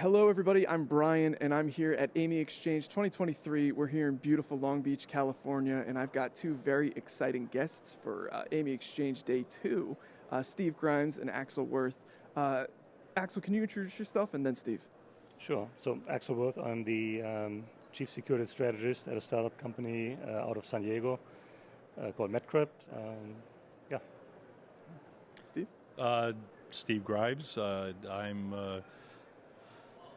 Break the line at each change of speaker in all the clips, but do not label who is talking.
Hello, everybody. I'm Brian, and I'm here at AAMI Exchange 2023. We're here in beautiful Long Beach, California, and I've got two very exciting guests for AAMI Exchange Day 2, Steve Grimes and Axel Wirth. Axel, can you introduce yourself, and then Steve?
Sure. So Axel Wirth, I'm the Chief Security Strategist at a startup company out of San Diego called MedCrypt. Yeah.
Steve?
Steve Grimes. I'm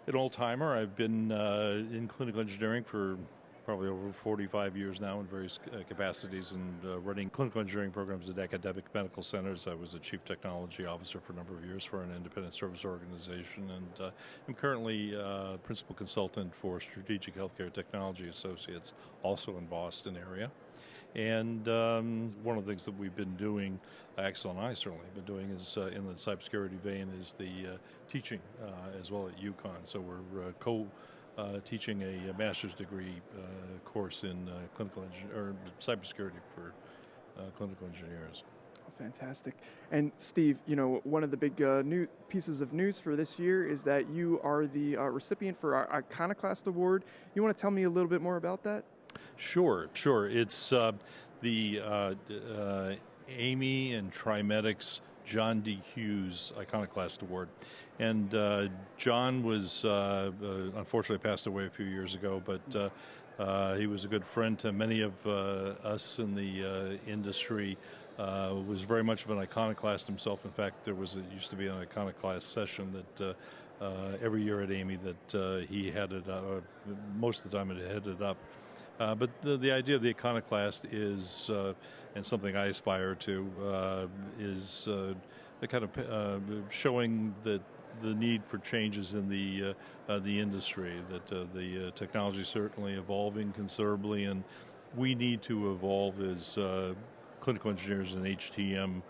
an old-timer. I've been in clinical engineering for probably over 45 years now in various capacities and running clinical engineering programs at academic medical centers. I was a chief technology officer for a number of years for an independent service organization, and I'm currently principal consultant for Strategic Healthcare Technology Associates, also in Boston area. And one of the things that we've been doing, Axel and I certainly have been doing, is in the cybersecurity vein, is the teaching as well at UConn. So we're teaching a master's degree course in cybersecurity for clinical engineers.
Oh, fantastic. And Steve, you know, one of the big new pieces of news for this year is that you are the recipient for our Iconoclast Award. You want to tell me a little bit more about that?
Sure. It's the AAMI and TriMetX John D. Hughes Iconoclast Award. And John was unfortunately passed away a few years ago, but he was a good friend to many of us in the industry. Was very much of an iconoclast himself. In fact, used to be an iconoclast session that every year at AAMI that he headed, most of the time it headed up. But the idea of the iconoclast is, and something I aspire to, is the kind of showing that the need for changes in the industry, that the technology is certainly evolving considerably, and we need to evolve as clinical engineers and HTM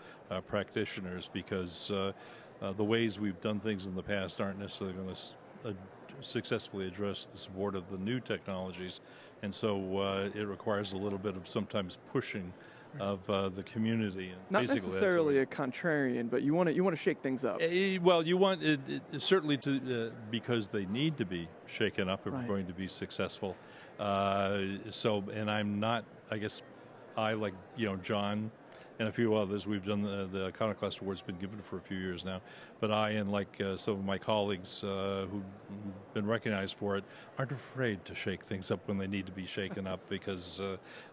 practitioners, because the ways we've done things in the past aren't necessarily going to successfully address the support of the new technologies, and so it requires a little bit of sometimes pushing of the community. And
not necessarily a contrarian, but you want to shake things up.
Well, you want it certainly to because they need to be shaken up if
Right.
we're going to be successful. And I'm not. I guess I, like John and a few others, we've done the Iconoclast Award's been given for a few years now, but I and some of my colleagues who've been recognized for it aren't afraid to shake things up when they need to be shaken up, because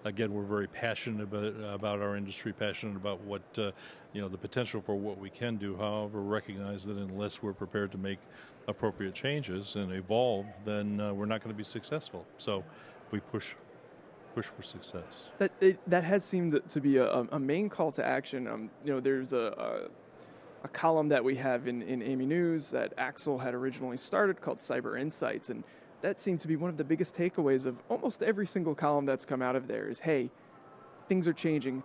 again, we're very passionate about our industry, passionate about what the potential for what we can do. However, recognize that unless we're prepared to make appropriate changes and evolve, then we're not going to be successful. So we push for success.
That has seemed to be a main call to action. There's a column that we have in AAMI News that Axel had originally started called Cyber Insights, and that seemed to be one of the biggest takeaways of almost every single column that's come out of there is, hey, things are changing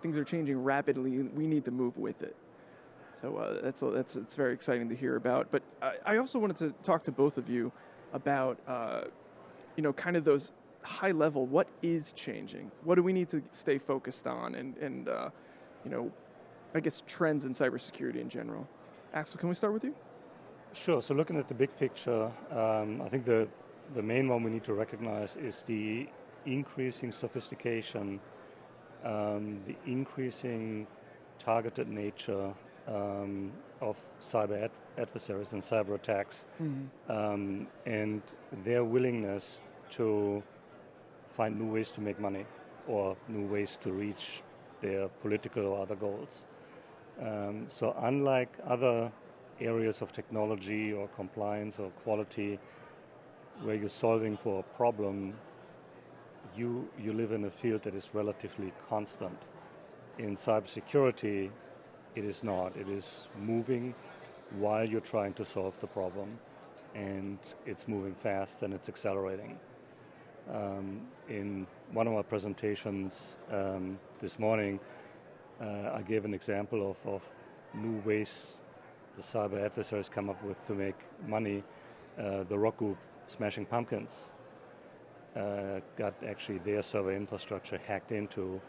rapidly, and we need to move with it. So it's very exciting to hear about. But I also wanted to talk to both of you about kind of those high level, what is changing? What do we need to stay focused on? And I guess trends in cybersecurity in general. Axel, can we start with you?
Sure. So looking at the big picture, I think the main one we need to recognize is the increasing sophistication, the increasing targeted nature of cyber adversaries and cyber attacks, and their willingness to find new ways to make money or new ways to reach their political or other goals. So unlike other areas of technology or compliance or quality where you're solving for a problem, you live in a field that is relatively constant. In cybersecurity, it is not. It is moving while you're trying to solve the problem, and it's moving fast and it's accelerating. In one of my presentations this morning, I gave an example of new ways the cyber adversaries come up with to make money. The rock group Smashing Pumpkins got actually their server infrastructure hacked into,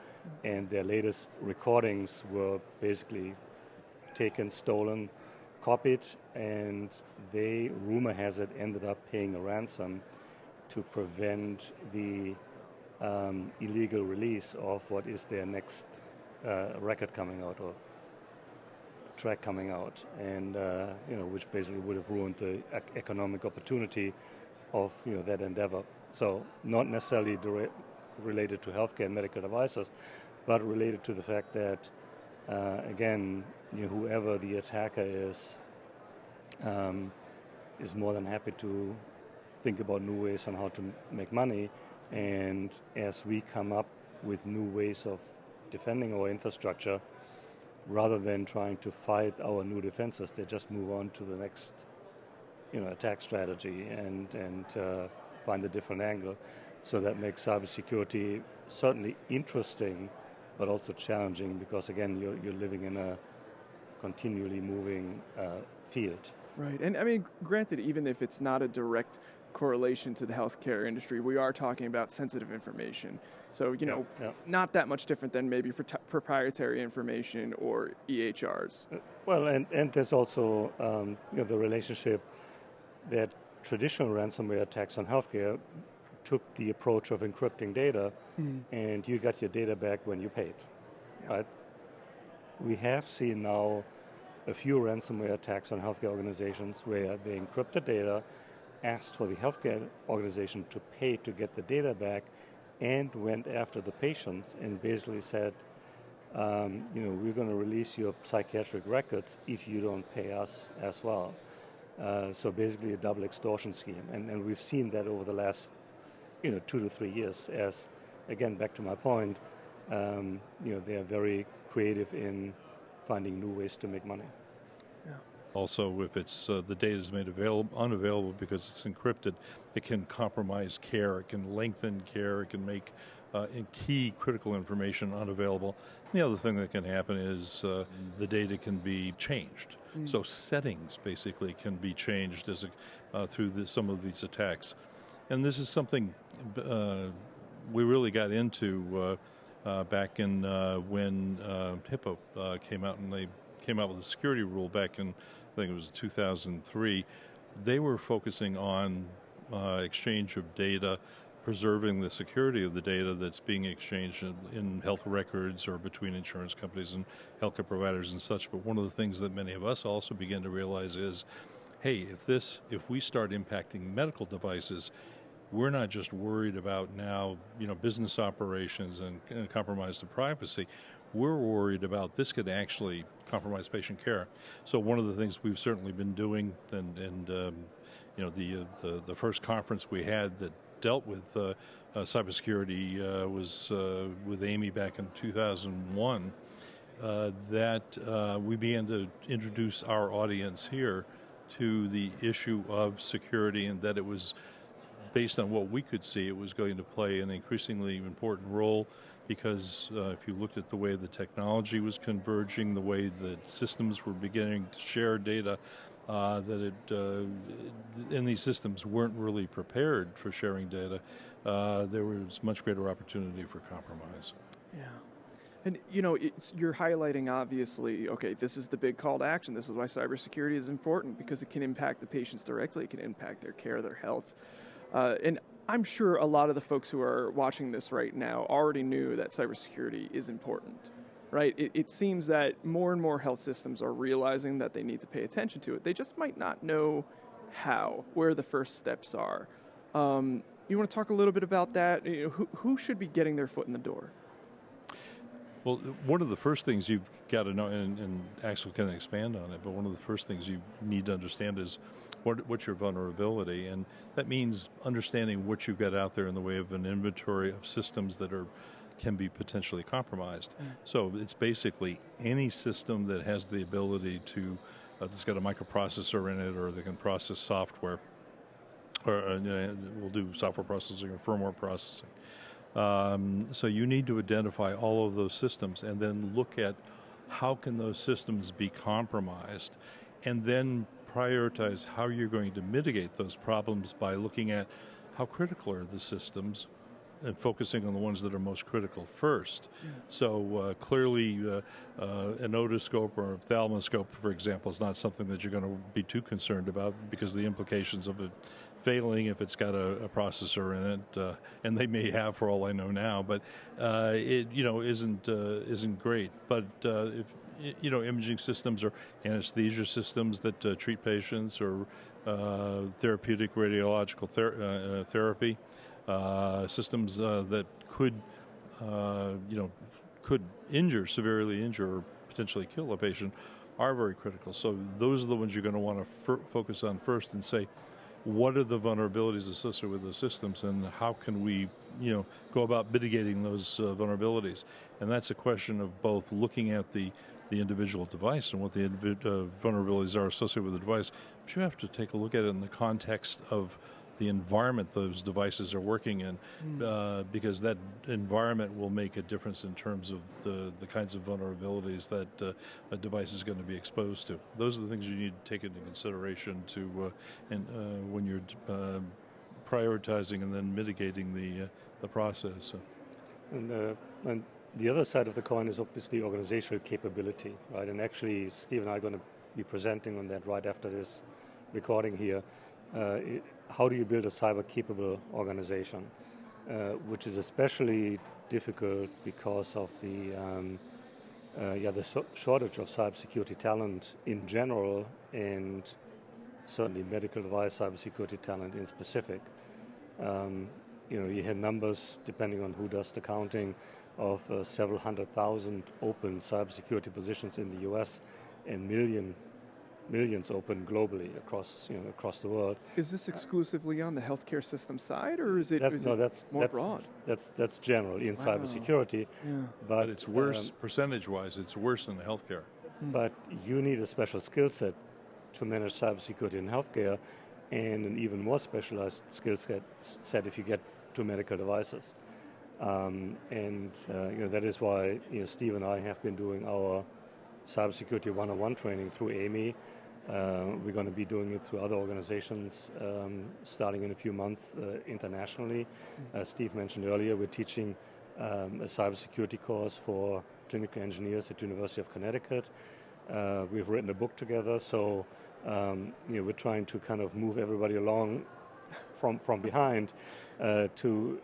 and their latest recordings were basically taken, stolen, copied, and they, rumor has it, ended up paying a ransom to prevent the illegal release of what is their next record coming out or track coming out, and which basically would have ruined the economic opportunity of that endeavor. So not necessarily related to healthcare and medical devices, but related to the fact that again, whoever the attacker is more than happy to think about new ways on how to make money. And as we come up with new ways of defending our infrastructure, rather than trying to fight our new defenses, they just move on to the next attack strategy and find a different angle. So that makes cybersecurity certainly interesting, but also challenging, because again, you're living in a continually moving field.
Right, and I mean, granted, even if it's not a direct correlation to the healthcare industry, we are talking about sensitive information. So, not that much different than maybe proprietary information or EHRs.
Well, and there's also the relationship that traditional ransomware attacks on healthcare took the approach of encrypting data, and you got your data back when you paid, right? We have seen now a few ransomware attacks on healthcare organizations where they encrypted data, asked for the healthcare organization to pay to get the data back, and went after the patients and basically said, we're going to release your psychiatric records if you don't pay us as well. So basically a double extortion scheme. And we've seen that over the last 2 to 3 years as, again, back to my point, they are very creative in finding new ways to make money.
Yeah.
Also, if it's the data is made unavailable because it's encrypted, it can compromise care, it can lengthen care, it can make key critical information unavailable. And the other thing that can happen is the data can be changed. So settings basically can be changed through some of these attacks. And this is something we really got into back in when HIPAA came out, and they came out with a security rule back in, I think it was 2003. They were focusing on exchange of data, preserving the security of the data that's being exchanged in health records or between insurance companies and healthcare providers and such. But one of the things that many of us also begin to realize is, hey, if we start impacting medical devices, we're not just worried about now, business operations and compromise to privacy. We're worried about this could actually compromise patient care. So one of the things we've certainly been doing, and the first conference we had that dealt with cybersecurity was with AAMI back in 2001. That we began to introduce our audience here to the issue of security, and that it was based on what we could see, it was going to play an increasingly important role, because if you looked at the way the technology was converging, the way that systems were beginning to share data, and these systems weren't really prepared for sharing data, there was much greater opportunity for compromise.
Yeah. And, you're highlighting, obviously, okay, this is the big call to action. This is why cybersecurity is important, because it can impact the patients directly. It can impact their care, their health. And I'm sure a lot of the folks who are watching this right now already knew that cybersecurity is important, right? It seems that more and more health systems are realizing that they need to pay attention to it. They just might not know how, where the first steps are. You want to talk a little bit about that? Who should be getting their foot in the door?
Well, one of the first things you've got to know, and Axel can expand on it, but one of the first things you need to understand is what's your vulnerability, and that means understanding what you've got out there in the way of an inventory of systems that can be potentially compromised. So it's basically any system that has the ability to, that's got a microprocessor in it, or they can process software, or we'll do software processing or firmware processing. So you need to identify all of those systems and then look at how can those systems be compromised, and then prioritize how you're going to mitigate those problems by looking at how critical are the systems and focusing on the ones that are most critical first. So clearly, an otoscope or ophthalmoscope, for example, is not something that you're going to be too concerned about because of the implications of it failing if it's got a processor in it, and they may have, for all I know now, but it isn't great. But if imaging systems or anesthesia systems that treat patients, or therapeutic radiological therapy systems that could injure, severely injure, or potentially kill a patient, are very critical. So those are the ones you're going to want to focus on first and say, what are the vulnerabilities associated with those systems, and how can we, go about mitigating those vulnerabilities? And that's a question of both looking at the individual device and what the vulnerabilities are associated with the device, but you have to take a look at it in the context of the environment those devices are working in, because that environment will make a difference in terms of the kinds of vulnerabilities that a device is going to be exposed to. Those are the things you need to take into consideration when you're prioritizing and then mitigating the process.
And the other side of the coin is obviously organizational capability, right? And actually, Steve and I are going to be presenting on that right after this recording here. How do you build a cyber-capable organization, which is especially difficult because of the shortage of cybersecurity talent in general, and certainly medical device cybersecurity talent in specific. You have numbers, depending on who does the counting, of several 100,000 open cybersecurity positions in the U.S. and millions open globally across the world.
Is this exclusively on the healthcare system side, or is it more broad?
That's general in cybersecurity.
Yeah.
But
it's worse percentage-wise. It's worse in healthcare.
But you need a special skill set to manage cybersecurity in healthcare, and an even more specialized skill set if you get to medical devices. That is why Steve and I have been doing our Cybersecurity 101 training through AAMI. We're going to be doing it through other organizations starting in a few months internationally. Steve mentioned earlier we're teaching a cybersecurity course for clinical engineers at the University of Connecticut. We've written a book together, so we're trying to kind of move everybody along from behind to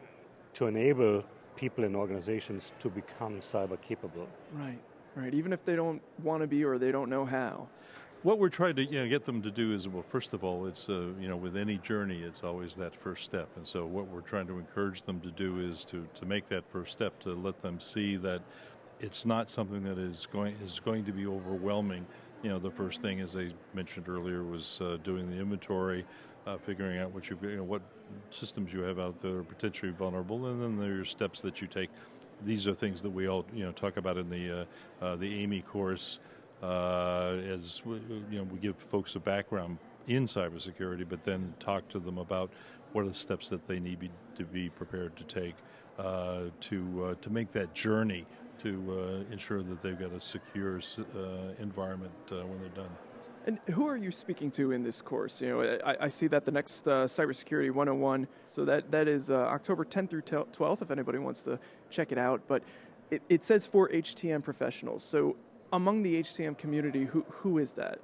enable people in organizations to become cyber capable.
Right. Even if they don't want to be or they don't know how.
What we're trying to get them to do is, well, first of all, it's with any journey, it's always that first step. And so what we're trying to encourage them to do is to make that first step, to let them see that it's not something that is going to be overwhelming. The first thing, as I mentioned earlier, was doing the inventory, figuring out what systems you have out there that are potentially vulnerable, and then there are steps that you take. These are things that we all talk about in the AAMI course, as we give folks a background in cybersecurity, but then talk to them about what are the steps that they need to be prepared to take to make that journey to ensure that they've got a secure environment when they're done.
And who are you speaking to in this course? I see that the next Cybersecurity 101, so that is October 10th through 12th, if anybody wants to check it out. But it says for HTM professionals. So among the HTM community, who is that?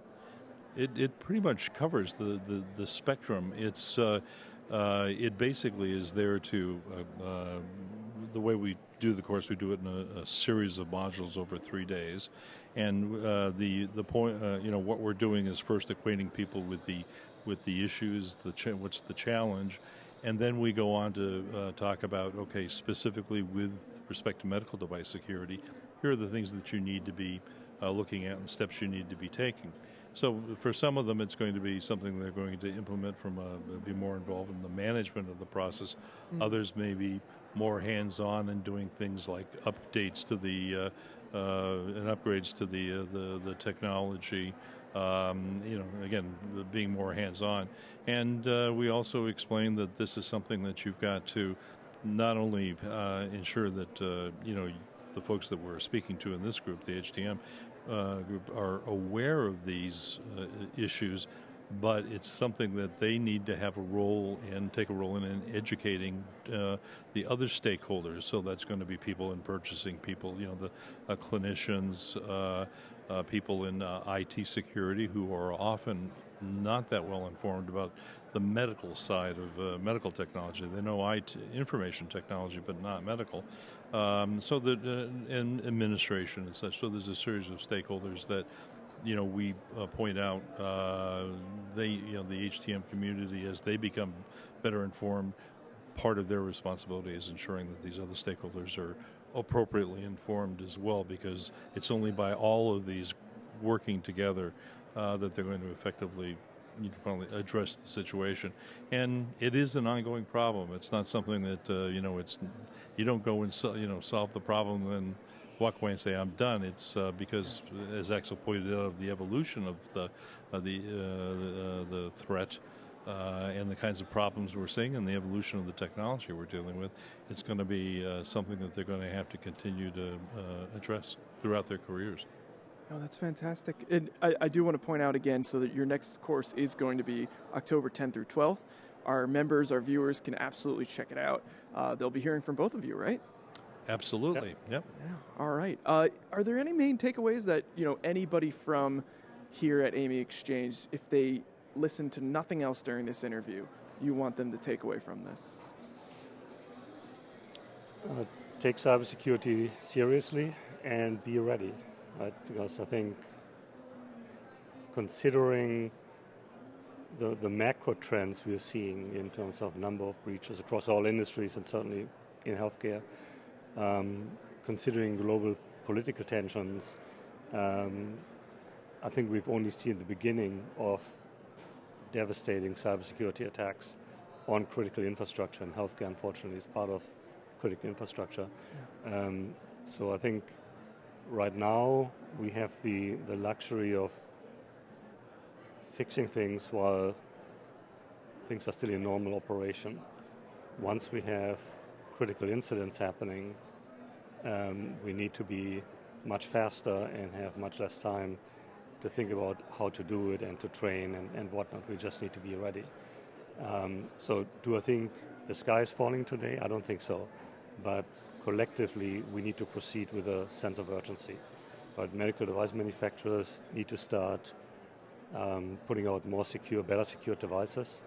It pretty much covers the spectrum. It basically is there to the way we do the course. We do it in a series of modules over 3 days, and the point what we're doing is first acquainting people with the issues, what's the challenge, and then we go on to talk about specifically with respect to medical device security. Here are the things that you need to be looking at and steps you need to be taking. So for some of them, it's going to be something they're going to implement be more involved in the management of the process. Others may be more hands-on in doing things like updates to and upgrades to the technology. Again, being more hands-on. And we also explain that this is something that you've got to not only ensure that the folks that we're speaking to in this group, the HTM group, are aware of these issues, but it's something that they need to have a role in, take a role in educating the other stakeholders. So that's going to be people in purchasing, people, the clinicians, people in IT security who are often not that well informed about the medical side of medical technology. They know IT, information technology, but not medical. So that and administration and such. So there's a series of stakeholders that we point out. The HTM community, as they become better informed, part of their responsibility is ensuring that these other stakeholders are appropriately informed as well, because it's only by all of these working together that they're going to effectively probably address the situation. And it is an ongoing problem. It's not something that it's you don't go and solve the problem and then walk away and say I'm done. It's because, as Axel pointed out, of the evolution of the threat and the kinds of problems we're seeing and the evolution of the technology we're dealing with, it's going to be something that they're going to have to continue to address throughout their careers.
Oh, that's fantastic. And I do want to point out again, so that your next course is going to be October 10th through 12th. Our members, our viewers can absolutely check it out. They'll be hearing from both of you, right?
Absolutely. Yep.
Yeah. All right. Are there any main takeaways that anybody from here at AAMI Exchange, if they listen to nothing else during this interview, you want them to take away from this?
Take cybersecurity seriously and be ready, right? Because I think, considering the macro trends we're seeing in terms of number of breaches across all industries and certainly in healthcare, considering global political tensions, I think we've only seen the beginning of devastating cybersecurity attacks on critical infrastructure, and healthcare, unfortunately, is part of critical infrastructure. Yeah. So I think right now we have the luxury of fixing things while things are still in normal operation. Once we have critical incidents happening, we need to be much faster and have much less time to think about how to do it and to train and whatnot. We just need to be ready. So do I think the sky is falling today? I don't think so. But collectively, we need to proceed with a sense of urgency. But medical device manufacturers need to start putting out more secure, better secure devices,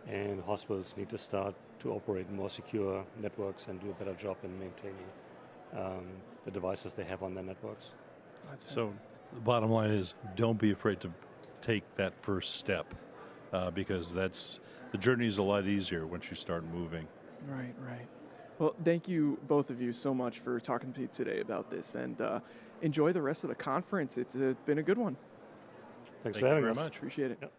and hospitals need to start to operate more secure networks and do a better job in maintaining the devices they have on their networks.
So the bottom line is, don't be afraid to take that first step, because the journey is a lot easier once you start moving.
Right. Well, thank you, both of you, so much for talking to me today about this, and enjoy the rest of the conference. It's been a good one.
Thanks for having us.
Thank you very much.
Appreciate it.
Yep.